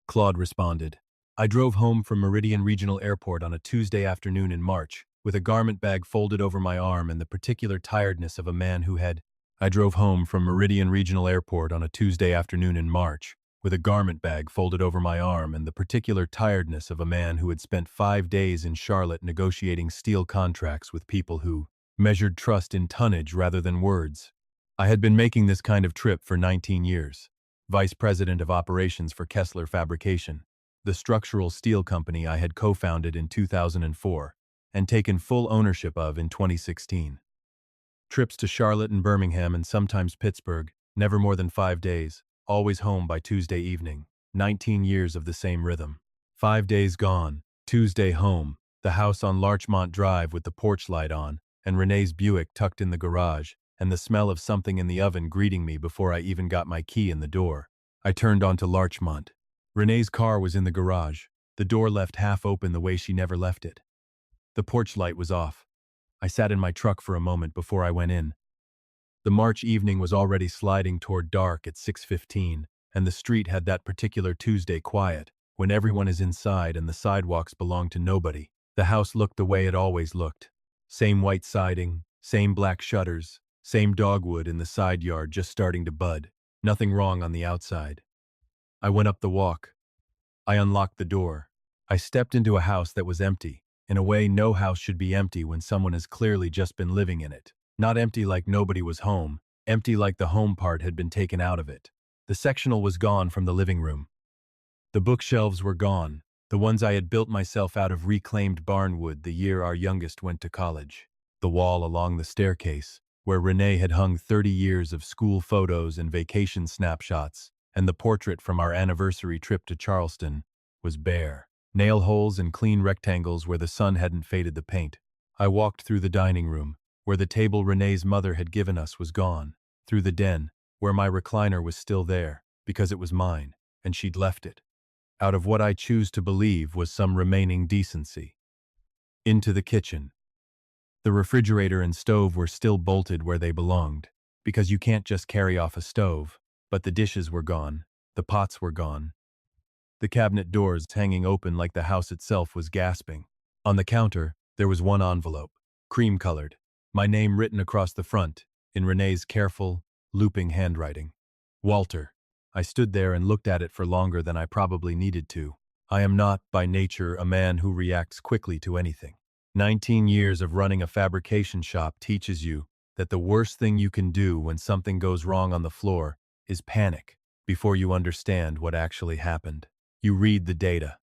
Claude responded. I drove home from Meridian Regional Airport on a Tuesday afternoon in March, with a garment bag folded over my arm and the particular tiredness of a man who had. I drove home from Meridian Regional Airport on a Tuesday afternoon in March, with a garment bag folded over my arm and the particular tiredness of a man who had spent 5 days in Charlotte negotiating steel contracts with people who measured trust in tonnage rather than words. I had been making this kind of trip for 19 years. Vice President of Operations for Kessler Fabrication, the structural steel company I had co-founded in 2004 and taken full ownership of in 2016. Trips to Charlotte and Birmingham and sometimes Pittsburgh, never more than 5 days, always home by Tuesday evening. 19 years of the same rhythm. 5 days gone, Tuesday home, the house on Larchmont Drive with the porch light on, and Renee's Buick tucked in the garage, and the smell of something in the oven greeting me before I even got my key in the door. I turned onto Larchmont. Renee's car was in the garage, the door left half open the way she never left it. The porch light was off. I sat in my truck for a moment before I went in. The March evening was already sliding toward dark at 6:15, and the street had that particular Tuesday quiet, when everyone is inside and the sidewalks belong to nobody. The house looked the way it always looked. Same white siding, same black shutters, same dogwood in the side yard just starting to bud. Nothing wrong on the outside. I went up the walk. I unlocked the door. I stepped into a house that was empty. In a way, no house should be empty when someone has clearly just been living in it. Not empty like nobody was home, empty like the home part had been taken out of it. The sectional was gone from the living room. The bookshelves were gone, the ones I had built myself out of reclaimed barnwood the year our youngest went to college. The wall along the staircase, where Renee had hung 30 years of school photos and vacation snapshots, and the portrait from our anniversary trip to Charleston, was bare. Nail holes and clean rectangles where the sun hadn't faded the paint. I walked through the dining room, where the table Renee's mother had given us was gone, through the den, where my recliner was still there, because it was mine, and she'd left it. Out of what I choose to believe was some remaining decency. Into the kitchen. The refrigerator and stove were still bolted where they belonged, because you can't just carry off a stove, but the dishes were gone, the pots were gone. The cabinet doors hanging open like the house itself was gasping. On the counter, there was one envelope, cream-colored, my name written across the front, in Renee's careful, looping handwriting. Walter. I stood there and looked at it for longer than I probably needed to. I am not, by nature, a man who reacts quickly to anything. 19 years of running a fabrication shop teaches you that the worst thing you can do when something goes wrong on the floor is panic before you understand what actually happened. You read the data.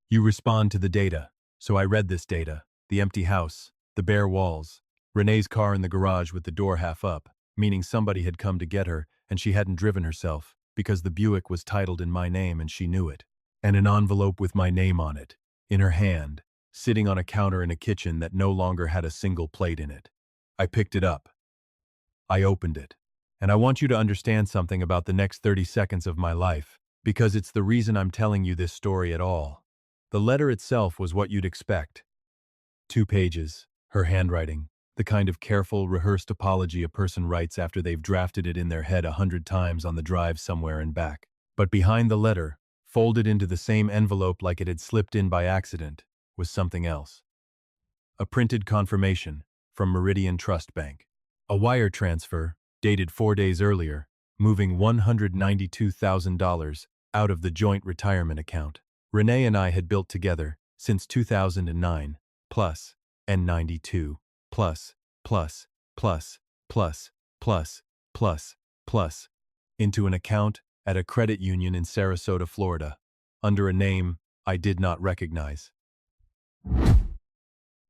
You respond to the data. So I read this data, the empty house, the bare walls, Renee's car in the garage with the door half up, meaning somebody had come to get her and she hadn't driven herself, because the Buick was titled in my name and she knew it, and an envelope with my name on it, in her hand, sitting on a counter in a kitchen that no longer had a single plate in it. I picked it up. I opened it. And I want you to understand something about the next 30 seconds of my life, because it's the reason I'm telling you this story at all. The letter itself was what you'd expect. 2 pages, her handwriting, the kind of careful, rehearsed apology a person writes after they've drafted it in their head 100 times on the drive somewhere and back. But behind the letter, folded into the same envelope like it had slipped in by accident, was something else. A printed confirmation from Meridian Trust Bank. A wire transfer, dated 4 days earlier, moving $192,000 out of the joint retirement account Renee and I had built together since 2009, plus N92, plus, plus, plus, plus, plus, plus, plus, into an account at a credit union in Sarasota, Florida, under a name I did not recognize.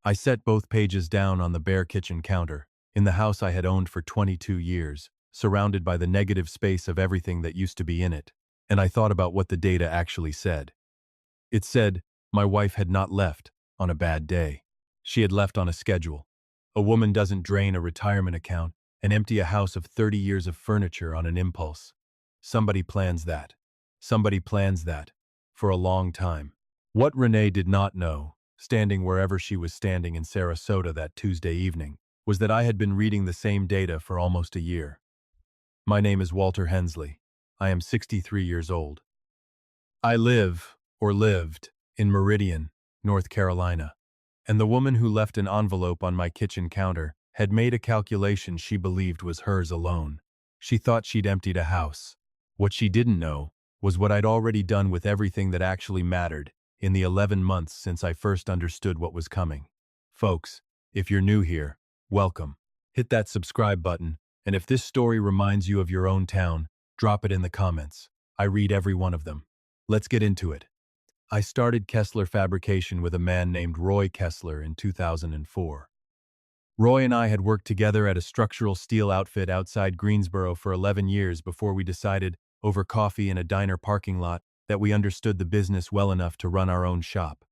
I set both pages down on the bare kitchen counter, in the house I had owned for 22 years, surrounded by the negative space of everything that used to be in it, and I thought about what the data actually said. It said, my wife had not left on a bad day. She had left on a schedule. A woman doesn't drain a retirement account and empty a house of 30 years of furniture on an impulse. Somebody plans that. Somebody plans that. For a long time. What Renee did not know, standing wherever she was standing in Sarasota that Tuesday evening, was that I had been reading the same data for almost a year. My name is Walter Hensley. I am 63 years old. I live, or lived, in Meridian, North Carolina, and the woman who left an envelope on my kitchen counter had made a calculation she believed was hers alone. She thought she'd emptied a house. What she didn't know was what I'd already done with everything that actually mattered in the 11 months since I first understood what was coming. Folks, if you're new here, welcome. Hit that subscribe button, and if this story reminds you of your own town, drop it in the comments. I read every one of them. Let's get into it. I started Kessler Fabrication with a man named Roy Kessler in 2004. Roy and I had worked together at a structural steel outfit outside Greensboro for 11 years before we decided, over coffee in a diner parking lot, that we understood the business well enough to run our own shop.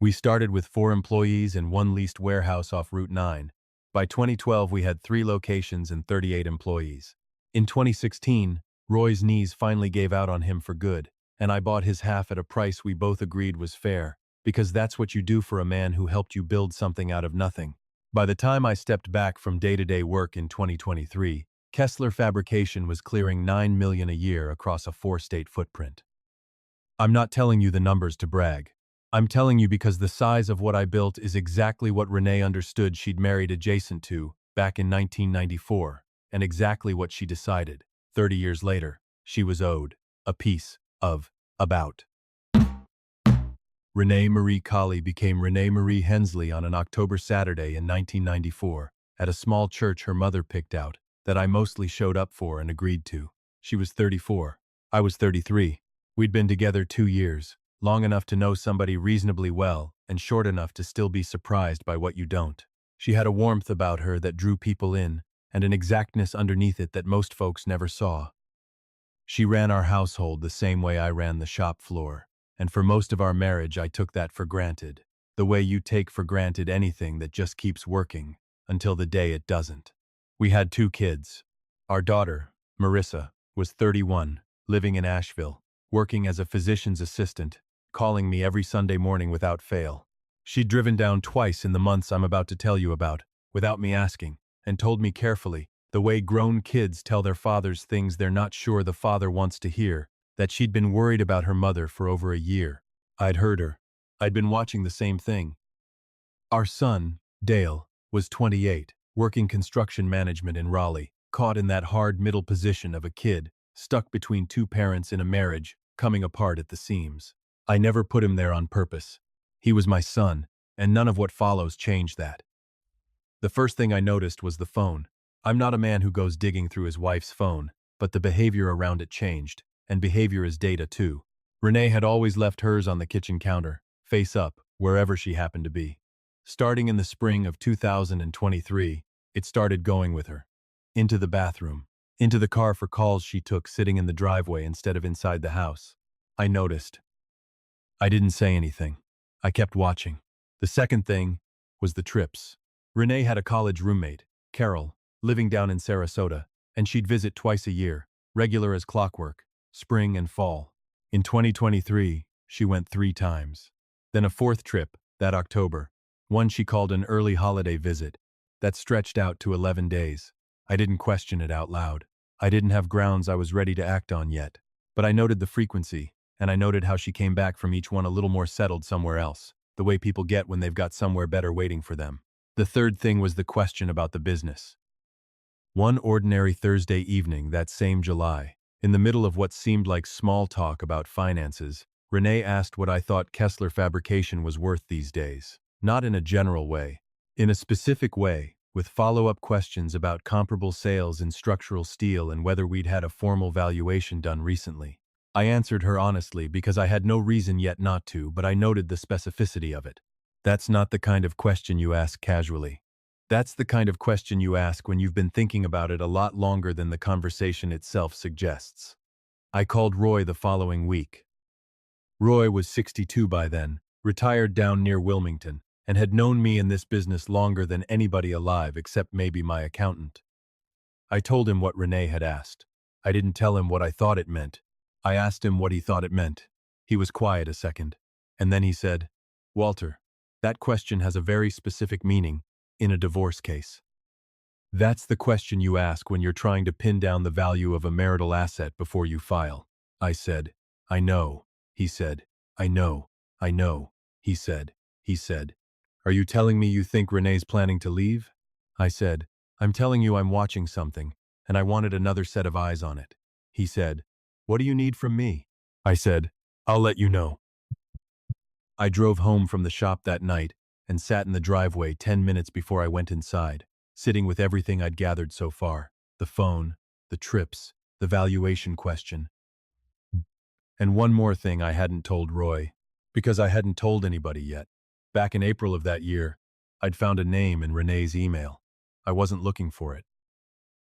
We started with 4 employees and 1 leased warehouse off Route 9. By 2012, we had 3 locations and 38 employees. In 2016, Roy's knees finally gave out on him for good, and I bought his half at a price we both agreed was fair, because that's what you do for a man who helped you build something out of nothing. By the time I stepped back from day-to-day work in 2023, Kessler Fabrication was clearing $9 million a year across a 4-state footprint. I'm not telling you the numbers to brag. I'm telling you because the size of what I built is exactly what Renee understood she'd married adjacent to back in 1994, and exactly what she decided, 30 years later, she was owed a piece of about. Renee Marie Colley became Renee Marie Hensley on an October Saturday in 1994 at a small church her mother picked out that I mostly showed up for and agreed to. She was 34. I was 33. We'd been together 2 years, long enough to know somebody reasonably well and short enough to still be surprised by what you don't. She had a warmth about her that drew people in and an exactness underneath it that most folks never saw. She ran our household the same way I ran the shop floor, and for most of our marriage I took that for granted, the way you take for granted anything that just keeps working until the day it doesn't. We had 2 kids. Our daughter, Marissa, was 31, living in Asheville, working as a physician's assistant, calling me every Sunday morning without fail. She'd driven down twice in the months I'm about to tell you about, without me asking, and told me carefully, the way grown kids tell their fathers things they're not sure the father wants to hear, that she'd been worried about her mother for over a year. I'd heard her. I'd been watching the same thing. Our son, Dale, was 28, working construction management in Raleigh, caught in that hard middle position of a kid, stuck between 2 parents in a marriage, coming apart at the seams. I never put him there on purpose. He was my son, and none of what follows changed that. The first thing I noticed was the phone. I'm not a man who goes digging through his wife's phone, but the behavior around it changed, and behavior is data too. Renee had always left hers on the kitchen counter, face up, wherever she happened to be. Starting in the spring of 2023, it started going with her. Into the bathroom, into the car for calls she took sitting in the driveway instead of inside the house. I noticed. I didn't say anything. I kept watching. The second thing was the trips. Renee had a college roommate, Carol, living down in Sarasota, and she'd visit twice a year, regular as clockwork, spring and fall. In 2023, she went 3 times. Then a 4th trip, that October, one she called an early holiday visit, that stretched out to 11 days. I didn't question it out loud. I didn't have grounds I was ready to act on yet, but I noted the frequency, and I noted how she came back from each one a little more settled somewhere else, the way people get when they've got somewhere better waiting for them. The third thing was the question about the business. One ordinary Thursday evening that same July, in the middle of what seemed like small talk about finances, Renee asked what I thought Kessler Fabrication was worth these days. Not in a general way. In a specific way, with follow-up questions about comparable sales in structural steel and whether we'd had a formal valuation done recently. I answered her honestly because I had no reason yet not to, but I noted the specificity of it. That's not the kind of question you ask casually. That's the kind of question you ask when you've been thinking about it a lot longer than the conversation itself suggests. I called Roy the following week. Roy was 62 by then, retired down near Wilmington, and had known me in this business longer than anybody alive except maybe my accountant. I told him what Renee had asked. I didn't tell him what I thought it meant. I asked him what he thought it meant. He was quiet a second, and then he said, "Walter, that question has a very specific meaning in a divorce case. That's the question you ask when you're trying to pin down the value of a marital asset before you file." I said, "I know." he said. I know, he said. He said, are you telling me you think Renee's planning to leave? I said, I'm telling you I'm watching something, and I wanted another set of eyes on it. He said, what do you need from me? I said, I'll let you know. I drove home from the shop that night and sat in the driveway 10 minutes before I went inside, sitting with everything I'd gathered so far, the phone, the trips, the valuation question. And one more thing I hadn't told Roy, because I hadn't told anybody yet. Back in April of that year, I'd found a name in Renee's email. I wasn't looking for it.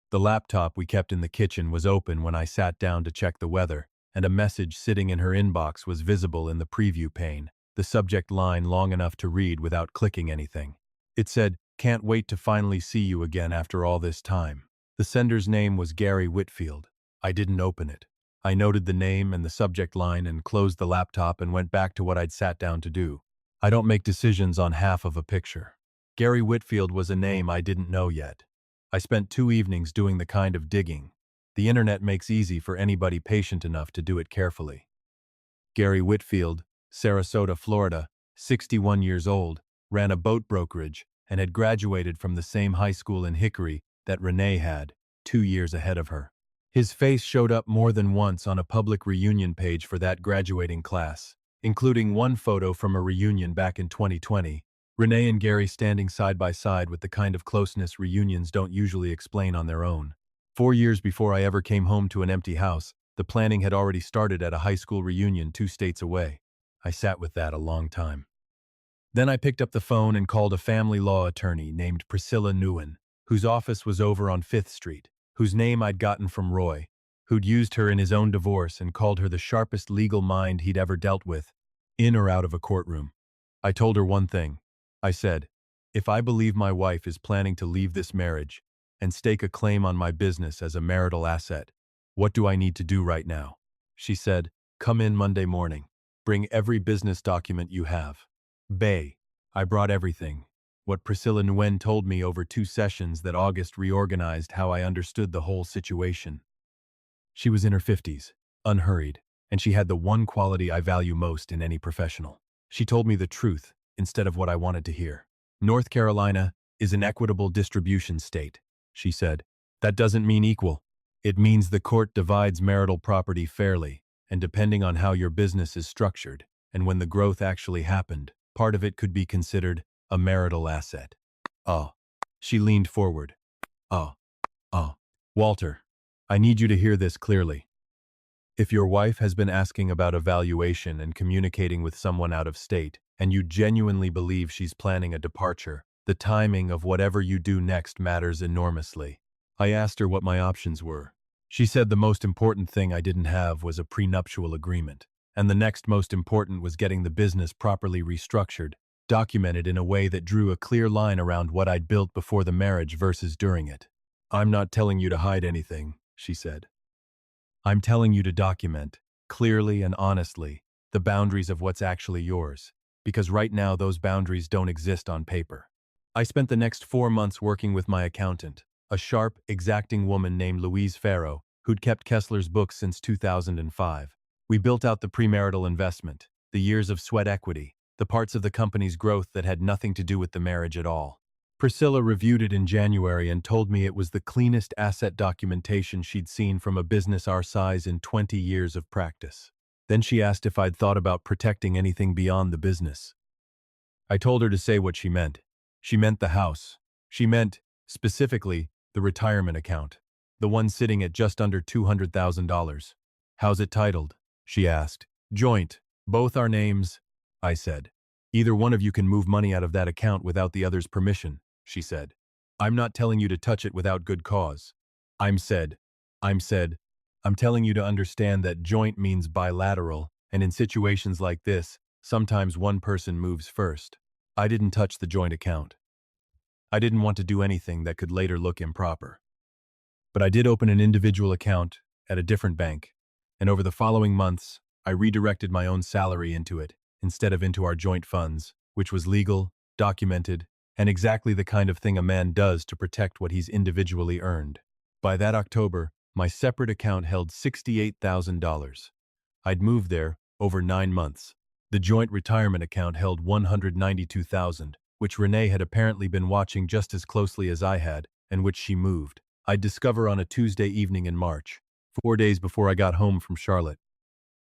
The laptop we kept in the kitchen was open when I sat down to check the weather, and a message sitting in her inbox was visible in the preview pane, the subject line long enough to read without clicking anything. It said, can't wait to finally see you again after all this time. The sender's name was Gary Whitfield. I didn't open it. I noted the name and the subject line and closed the laptop and went back to what I'd sat down to do. I don't make decisions on half of a picture. Gary Whitfield was a name I didn't know yet. I spent 2 evenings doing the kind of digging the internet makes easy for anybody patient enough to do it carefully. Gary Whitfield, Sarasota, Florida, 61 years old, ran a boat brokerage and had graduated from the same high school in Hickory that Renee had, 2 years ahead of her. His face showed up more than once on a public reunion page for that graduating class, including one photo from a reunion back in 2020, Renee and Gary standing side by side with the kind of closeness reunions don't usually explain on their own. 4 years before I ever came home to an empty house, the planning had already started at a high school reunion 2 states away. I sat with that a long time. Then I picked up the phone and called a family law attorney named Priscilla Nguyen, whose office was over on 5th Street, whose name I'd gotten from Roy, who'd used her in his own divorce and called her the sharpest legal mind he'd ever dealt with, in or out of a courtroom. I told her one thing. I said, if I believe my wife is planning to leave this marriage and stake a claim on my business as a marital asset, what do I need to do right now? She said, come in Monday morning. Bring every business document you have. Bae. I brought everything. What Priscilla Nguyen told me over 2 sessions that August reorganized how I understood the whole situation. She was in her 50s, unhurried, and she had the one quality I value most in any professional. She told me the truth instead of what I wanted to hear. North Carolina is an equitable distribution state, she said. That doesn't mean equal. It means the court divides marital property fairly, and depending on how your business is structured, and when the growth actually happened, part of it could be considered a marital asset. Oh. She leaned forward. Oh. Walter, I need you to hear this clearly. If your wife has been asking about a valuation and communicating with someone out of state, and you genuinely believe she's planning a departure, the timing of whatever you do next matters enormously. I asked her what my options were. She said the most important thing I didn't have was a prenuptial agreement, and the next most important was getting the business properly restructured, documented in a way that drew a clear line around what I'd built before the marriage versus during it. I'm not telling you to hide anything, she said. I'm telling you to document, clearly and honestly, the boundaries of what's actually yours, because right now those boundaries don't exist on paper. I spent the next 4 months working with my accountant, a sharp, exacting woman named Louise Farrow, who'd kept Kessler's books since 2005. We built out the premarital investment, the years of sweat equity, the parts of the company's growth that had nothing to do with the marriage at all. Priscilla reviewed it in January and told me it was the cleanest asset documentation she'd seen from a business our size in 20 years of practice. Then she asked if I'd thought about protecting anything beyond the business. I told her to say what she meant. She meant the house. She meant, specifically, the retirement account, the one sitting at just under $200,000. How's it titled? She asked. Joint. Both our names, I said. Either one of you can move money out of that account without the other's permission, she said. I'm not telling you to touch it without good cause. I'm telling you to understand that joint means bilateral, and in situations like this, sometimes one person moves first. I didn't touch the joint account. I didn't want to do anything that could later look improper. But I did open an individual account at a different bank, and over the following months, I redirected my own salary into it, instead of into our joint funds, which was legal, documented, and exactly the kind of thing a man does to protect what he's individually earned. By that October, my separate account held $68,000. I'd moved there over 9 months. The joint retirement account held 192,000, which Renee had apparently been watching just as closely as I had, and which she moved. I'd discover on a Tuesday evening in March, 4 days before I got home from Charlotte.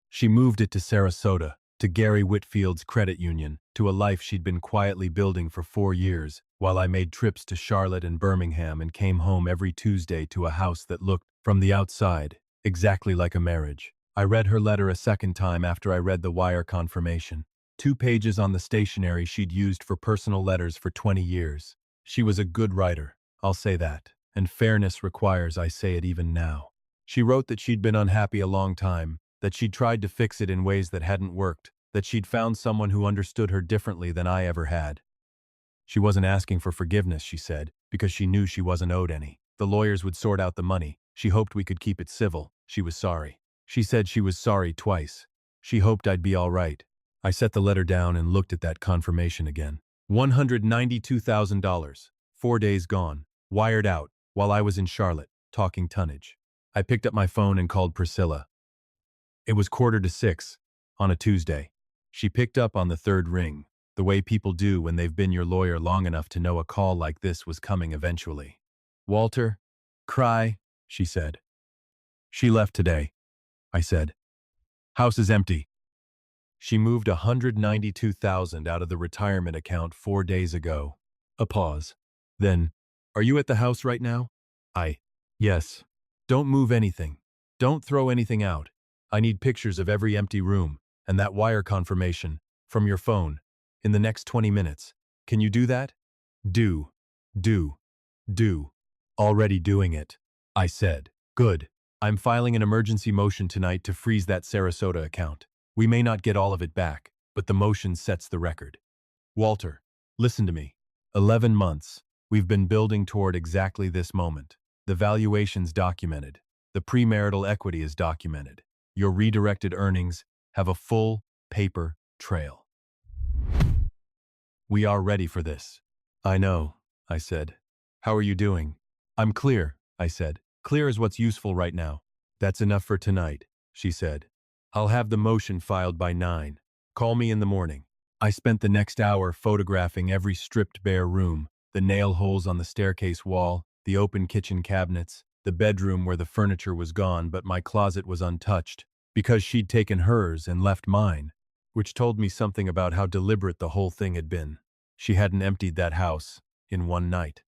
She moved it to Sarasota, to Gary Whitfield's credit union, to a life she'd been quietly building for 4 years, while I made trips to Charlotte and Birmingham and came home every Tuesday to a house that looked, from the outside, exactly like a marriage. I read her letter a second time after I read the wire confirmation. 2 pages on the stationery she'd used for personal letters for 20 years. She was a good writer, I'll say that, and fairness requires I say it even now. She wrote that she'd been unhappy a long time, that she'd tried to fix it in ways that hadn't worked, that she'd found someone who understood her differently than I ever had. She wasn't asking for forgiveness, she said, because she knew she wasn't owed any. The lawyers would sort out the money. She hoped we could keep it civil. She was sorry. She said she was sorry twice. She hoped I'd be all right. I set the letter down and looked at that confirmation again. $192,000. 4 days gone. Wired out, while I was in Charlotte, talking tonnage. I picked up my phone and called Priscilla. It was 5:45, on a Tuesday. She picked up on the third ring, the way people do when they've been your lawyer long enough to know a call like this was coming eventually. "Walter? Cry," she said. "She left today," I said. "House is empty." She moved $192,000 out of the retirement account 4 days ago. A pause. Then, "Are you at the house right now?" Yes. "Don't move anything. Don't throw anything out. I need pictures of every empty room, and that wire confirmation, from your phone, in the next 20 minutes. Can you do that?" Do. Already doing it," I said. "Good. I'm filing an emergency motion tonight to freeze that Sarasota account. We may not get all of it back, but the motion sets the record. Walter, listen to me. 11 months. We've been building toward exactly this moment. The valuation's documented. The premarital equity is documented. Your redirected earnings have a full paper trail. We are ready for this." "I know," I said. "How are you doing?" "I'm clear," I said. "Clear is what's useful right now." "That's enough for tonight," she said. "I'll have the motion filed by 9. Call me in the morning." I spent the next hour photographing every stripped bare room, the nail holes on the staircase wall, the open kitchen cabinets, the bedroom where the furniture was gone but my closet was untouched, because she'd taken hers and left mine, which told me something about how deliberate the whole thing had been. She hadn't emptied that house in one night.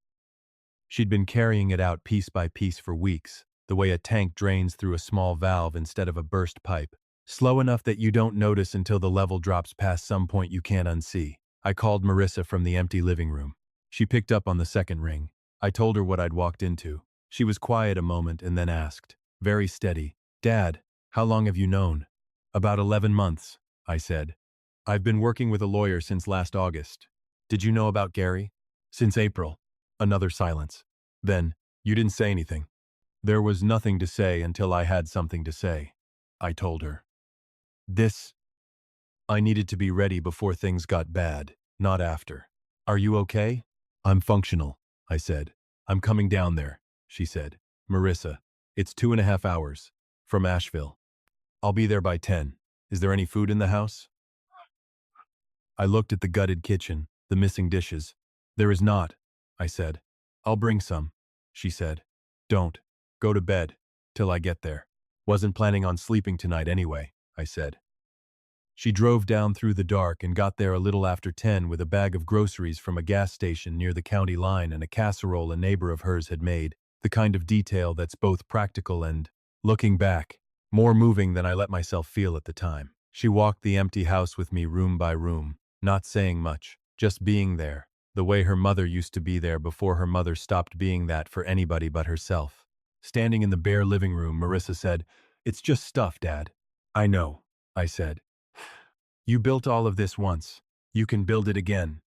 She'd been carrying it out piece by piece for weeks, the way a tank drains through a small valve instead of a burst pipe, slow enough that you don't notice until the level drops past some point you can't unsee. I called Marissa from the empty living room. She picked up on the second ring. I told her what I'd walked into. She was quiet a moment and then asked, very steady, "Dad, how long have you known?" "About 11 months, I said. "I've been working with a lawyer since last August." "Did you know about Gary?" "Since April." Another silence. Then, "You didn't say anything." "There was nothing to say until I had something to say," I told her. I needed to be ready before things got bad, not after. "Are you okay?" "I'm functional," I said. "I'm coming down there," she said. "Marissa, it's 2.5 hours. From Asheville. I'll be there by 10. Is there any food in the house?" I looked at the gutted kitchen, the missing dishes. "There is not," I said. "I'll bring some," she said. "Don't. Go to bed. Till I get there." "Wasn't planning on sleeping tonight anyway," I said. She drove down through the dark and got there a little after 10 with a bag of groceries from a gas station near the county line and a casserole a neighbor of hers had made, the kind of detail that's both practical and, looking back, more moving than I let myself feel at the time. She walked the empty house with me room by room, not saying much, just being there, the way her mother used to be there before her mother stopped being that for anybody but herself. Standing in the bare living room, Marissa said, "It's just stuff, Dad." "I know," I said. "You built all of this once. You can build it again."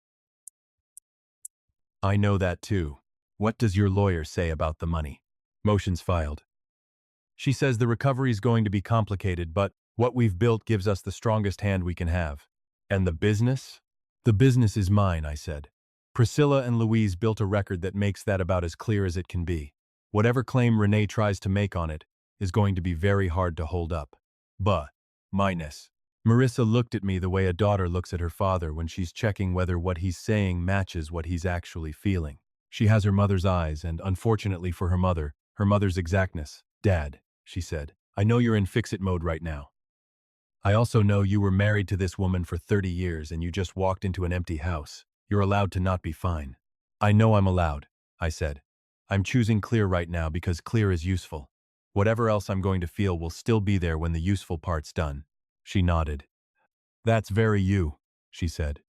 "I know that too. What does your lawyer say about the money?" "Motions filed." "She says the recovery's going to be complicated, but what we've built gives us the strongest hand we can have." "And the business?" "The business is mine," I said. "Priscilla and Louise built a record that makes that about as clear as it can be. Whatever claim Renee tries to make on it is going to be very hard to hold up. But, minus, Marissa looked at me the way a daughter looks at her father when she's checking whether what he's saying matches what he's actually feeling. She has her mother's eyes, and unfortunately for her mother's exactness. "Dad," she said, "I know you're in fix-it mode right now. I also know you were married to this woman for 30 years and you just walked into an empty house. You're allowed to not be fine." "I know I'm allowed," I said. "I'm choosing clear right now because clear is useful. Whatever else I'm going to feel will still be there when the useful part's done." She nodded. "That's very you," she said.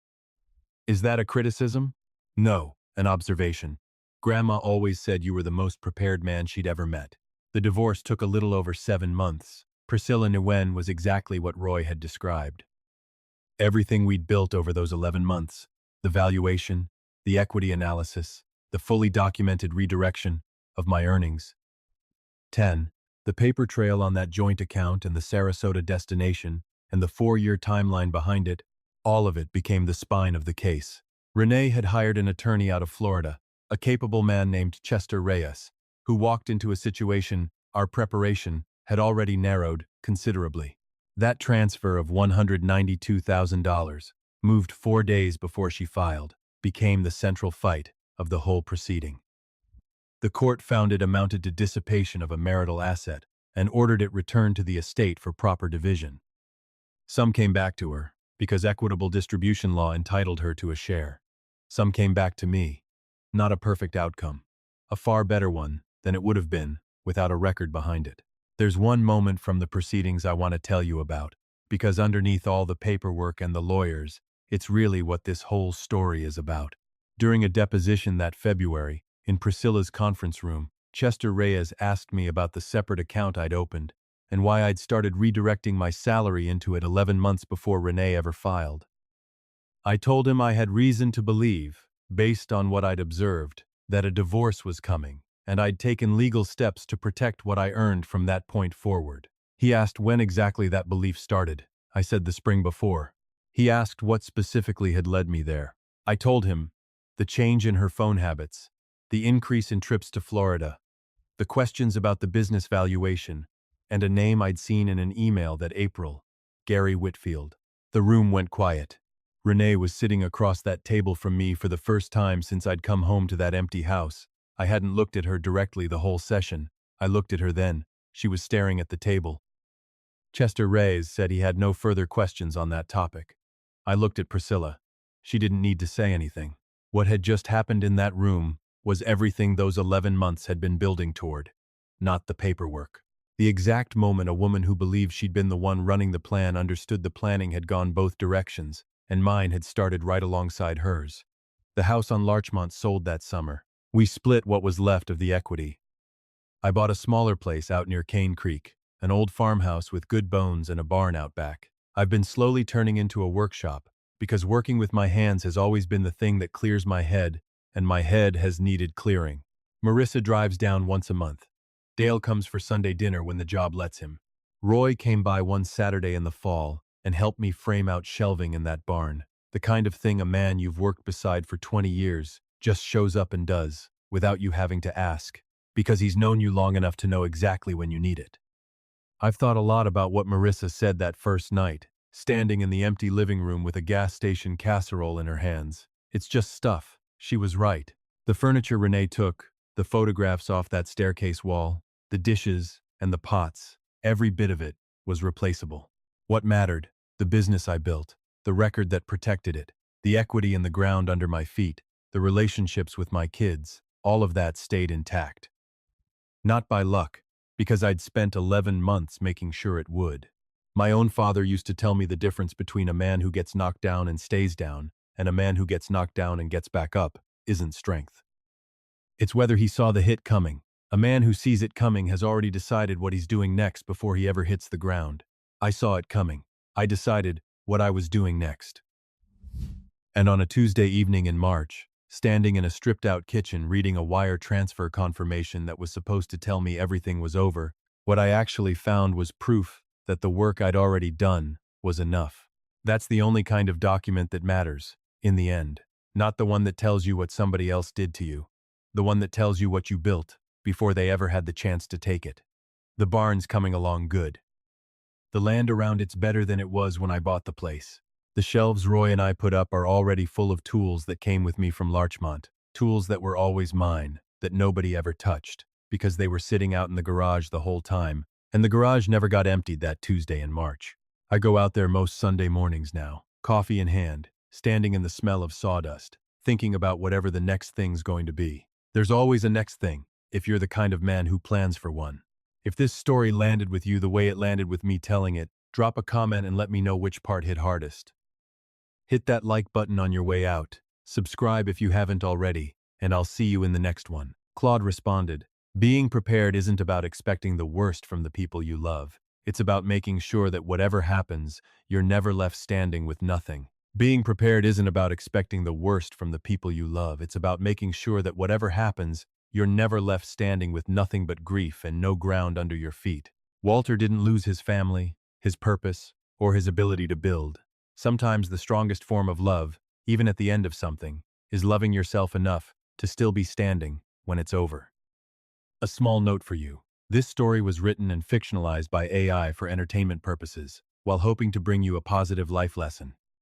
"Is that a criticism?" "No, an observation. Grandma always said you were the most prepared man she'd ever met." The divorce took a little over 7 months. Priscilla Nguyen was exactly what Roy had described. Everything we'd built over those 11 months, the valuation, the equity analysis, the fully documented redirection of my earnings. 10. The paper trail on that joint account and the Sarasota destination and the 4-year timeline behind it, all of it became the spine of the case. Renee had hired an attorney out of Florida, a capable man named Chester Reyes, who walked into a situation our preparation had already narrowed considerably. That transfer of $192,000, moved 4 days before she filed, became the central fight of the whole proceeding. The court found it amounted to dissipation of a marital asset and ordered it returned to the estate for proper division. Some came back to her, because equitable distribution law entitled her to a share. Some came back to me. Not a perfect outcome. A far better one than it would have been without a record behind it. There's one moment from the proceedings I want to tell you about, because underneath all the paperwork and the lawyers, it's really what this whole story is about. During a deposition that February, in Priscilla's conference room, Chester Reyes asked me about the separate account I'd opened and why I'd started redirecting my salary into it 11 months before Renee ever filed. I told him I had reason to believe, based on what I'd observed, that a divorce was coming, and I'd taken legal steps to protect what I earned from that point forward. He asked when exactly that belief started. I said the spring before. He asked what specifically had led me there. I told him the change in her phone habits, the increase in trips to Florida, the questions about the business valuation, and a name I'd seen in an email that April, Gary Whitfield. The room went quiet. Renee was sitting across that table from me for the first time since I'd come home to that empty house. I hadn't looked at her directly the whole session. I looked at her then. She was staring at the table. Chester Reyes said he had no further questions on that topic. I looked at Priscilla. She didn't need to say anything. What had just happened in that room was everything those 11 months had been building toward, not the paperwork. The exact moment a woman who believed she'd been the one running the plan understood the planning had gone both directions, and mine had started right alongside hers. The house on Larchmont sold that summer. We split what was left of the equity. I bought a smaller place out near Cane Creek, an old farmhouse with good bones and a barn out back. I've been slowly turning into a workshop, because working with my hands has always been the thing that clears my head, and my head has needed clearing. Marissa drives down once a month. Dale comes for Sunday dinner when the job lets him. Roy came by one Saturday in the fall and helped me frame out shelving in that barn. The kind of thing a man you've worked beside for 20 years just shows up and does, without you having to ask, because he's known you long enough to know exactly when you need it. I've thought a lot about what Marissa said that first night, standing in the empty living room with a gas station casserole in her hands. It's just stuff. She was right. The furniture Renee took, the photographs off that staircase wall, the dishes and the pots, every bit of it was replaceable. What mattered? The business I built, the record that protected it, the equity in the ground under my feet, the relationships with my kids, all of that stayed intact. Not by luck, because I'd spent 11 months making sure it would. My own father used to tell me the difference between a man who gets knocked down and stays down, and a man who gets knocked down and gets back up, isn't strength. It's whether he saw the hit coming. A man who sees it coming has already decided what he's doing next before he ever hits the ground. I saw it coming. I decided what I was doing next. And on a Tuesday evening in March, standing in a stripped-out kitchen reading a wire transfer confirmation that was supposed to tell me everything was over, what I actually found was proof that the work I'd already done was enough. That's the only kind of document that matters, in the end. Not the one that tells you what somebody else did to you. The one that tells you what you built before they ever had the chance to take it. The barn's coming along good. The land around it's better than it was when I bought the place. The shelves Roy and I put up are already full of tools that came with me from Larchmont, tools that were always mine, that nobody ever touched, because they were sitting out in the garage the whole time, and the garage never got emptied that Tuesday in March. I go out there most Sunday mornings now, coffee in hand, standing in the smell of sawdust, thinking about whatever the next thing's going to be. There's always a next thing, if you're the kind of man who plans for one. If this story landed with you the way it landed with me telling it, drop a comment and let me know which part hit hardest. Hit that like button on your way out, subscribe if you haven't already, and I'll see you in the next one. Claude responded, being prepared isn't about expecting the worst from the people you love. It's about making sure that whatever happens, you're never left standing with nothing. Being prepared isn't about expecting the worst from the people you love. It's about making sure that whatever happens, you're never left standing with nothing but grief and no ground under your feet. Walter didn't lose his family, his purpose, or his ability to build. Sometimes the strongest form of love, even at the end of something, is loving yourself enough to still be standing when it's over. A small note for you. This story was written and fictionalized by AI for entertainment purposes, while hoping to bring you a positive life lesson.